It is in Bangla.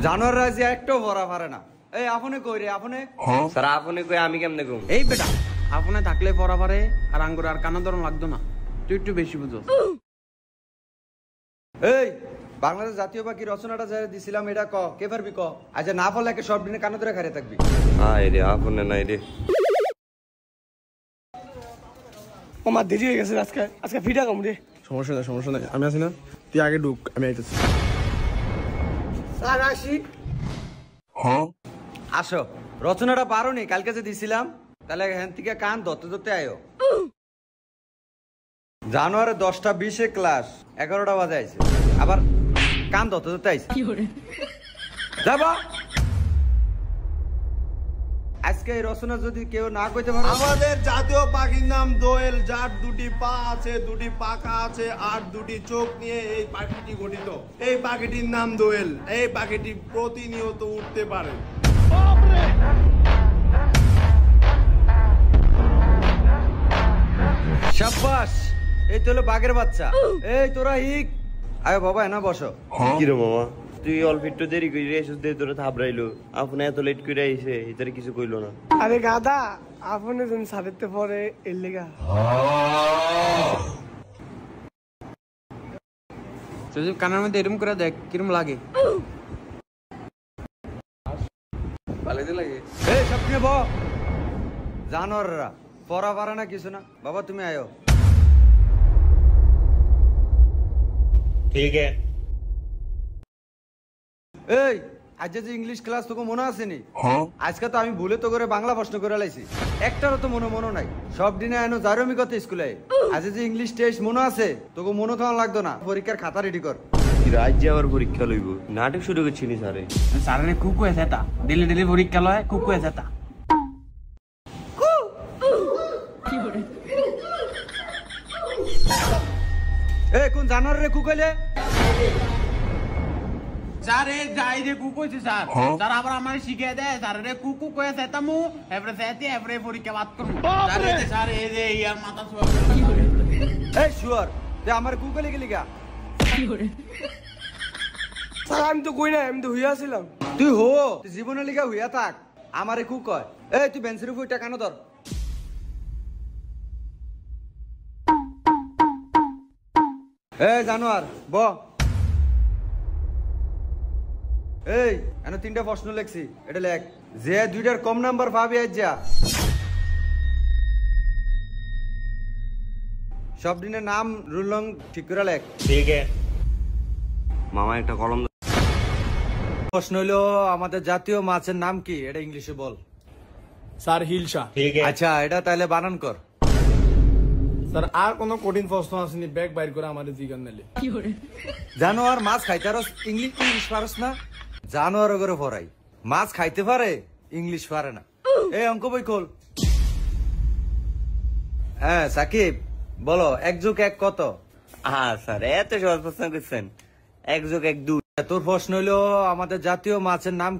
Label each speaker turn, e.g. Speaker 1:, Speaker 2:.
Speaker 1: জানোয়ার রাজি একটাও ভরা পারে না। এই আপনি কই রে? আপনি
Speaker 2: স্যার আপনি কই আমি কেমনে কম?
Speaker 3: এই বেটা আপনি থাকলে পড়া পারে আর আঙ্গুর আর কানা ধরন লাগতো না, তুই একটু বেশি বুঝো।
Speaker 1: এই বাংলাদেশ জাতীয় পাখি রচনাটা যারা দিছিলাম এটা ক কে পারবি ক? আচ্ছা না পড়লে একটা সব দিনে কানে ধরে খারে থাকবি।
Speaker 2: আয় রে আপনি নাই রে।
Speaker 4: আমার দেরি হয়ে গেছে, আজকে ফিটা কম রে।
Speaker 5: সমস্যা নাই আমি আছি না, তুই আগে ঢুক, আমি আইতেছি।
Speaker 4: স্যার আসি।
Speaker 1: আসো, রচনাটা পারো নি কালকে যে দিছিলাম, তাহলে এখান থেকে কান ধরতে ধরতে আয়ো। জানুয়ারি 10টা 20 ক্লাস 11টা বাজে আইছে, আবার কান ধরতে ধরতে আইছে। যাবা আজকে এই রচনা যদি কেউ না কইতে পারে।
Speaker 5: আমাদের জাতীয় পাখির নাম দোয়েল, যার দুটি পা আছে, দুটি পাখা আছে আর দুটি চোখ নিয়ে এই পাখিটি গঠিত। এই পাখিটির নাম দোয়েল। এই পাখিটি প্রতিনিয়ত উঠতে পারে।
Speaker 1: শাবাশ, এই তো হলো বাঘের বাচ্চা। এই তোরা হিক আয় বাবা, এনা বসো।
Speaker 2: কি রে মামা, তুই অল্প একটু দেরি করে এসেছিস, দে তোরা থাবড়াইলো। আপনি এত লেট করে আইছে, এটারে কিছু কইলো না।
Speaker 4: আরে গাদা, আপনি যখন সাথে পরে এর লেগা
Speaker 3: তুই কানের মধ্যে এরম করে দেখ কিরম লাগে। ভালোই লাগে।
Speaker 1: এই স্বপ্নে ব জানোয়াররা পড়া পারে না কিছু না। বাবা তুমি আয়ো।
Speaker 2: ঠিক আছে।
Speaker 1: এই আজ যে ইংলিশ ক্লাস তোকে মনে আছে নি? আজকে তো আমি ভুলে তো করে বাংলা প্রশ্ন করে লাইছি, একটারও তো মনে নাই। সব দিনে এনো জারমি কত স্কুলে। আজ যে ইংলিশ টেস্ট মনে আছে তোকে মনে তো লাগতো না। পরীক্ষার খাতা রেডি কর।
Speaker 2: রাজ্যে আবার পরীক্ষা লইব, নাটক শুরু করছিনি স্যারে।
Speaker 3: স্যারে কুকু আছে তা ডেলি পরীক্ষা লয়, কুকু আছে তা।
Speaker 1: এ কোন জানোয়ার রে কুকইলে?
Speaker 3: স্যার এই যাই যে কুকু আছে স্যার, স্যার আবার আমার শিখিয়ে দেয় স্যার রে কুকু কয়ে সেতামু এবারে সেতে এবারে পরীক্ষা বাদ করব। স্যার এই যে স্যার এই যে ইয়ার মাথা ছোয়া।
Speaker 1: এই শুয়ার তুই আমার কুকইলে গেলি গা?
Speaker 4: স্যার আমি তো কই না, আমি তো হইয়া ছিলাম।
Speaker 1: তুই হো, তুই জীবনে লিখা হইয়া থাক, আমারে কু কয়। এই তুই বেঞ্চের উপর এটা কানো ধর। এই জানোয়ার ব। এই এনে 3টা প্রশ্ন লেখছি, এটা লেখ। যে 2টার কম নাম্বার পাবি আজ যা। সব দিনের নাম রুল রং ঠিক করে লেখ।
Speaker 2: ঠিক আছে মামা, একটা কলম।
Speaker 1: প্রশ্ন হইলো আমাদের জাতীয় মাছের নাম কি, এটা ইংলিশে বল।
Speaker 5: স্যার হিলসা।
Speaker 2: ঠিক আছে।
Speaker 1: আচ্ছা এটা তাহলে বানান কর।
Speaker 5: স্যার আর কোন কঠিন প্রশ্ন আসেনি, ব্যাগ বাইর করে আমাদের জিজ্ঞান নিলে।
Speaker 1: জানোয়ার মাছ খাইতে পারস, ইংলিশ পারস না? জানোয়ার করে পড়াই, মাছ খাইতে পারে ইংলিশ পারে না। এই অঙ্ক বই খোল। হ্যাঁ সাকিব বলো 1 + 1 কত?
Speaker 2: স্যার এত সহজ প্রশ্ন করছেন। 1 + 1 2।
Speaker 1: তোর প্রশ্ন হইলো আমাদের জাতীয় মাছের নাম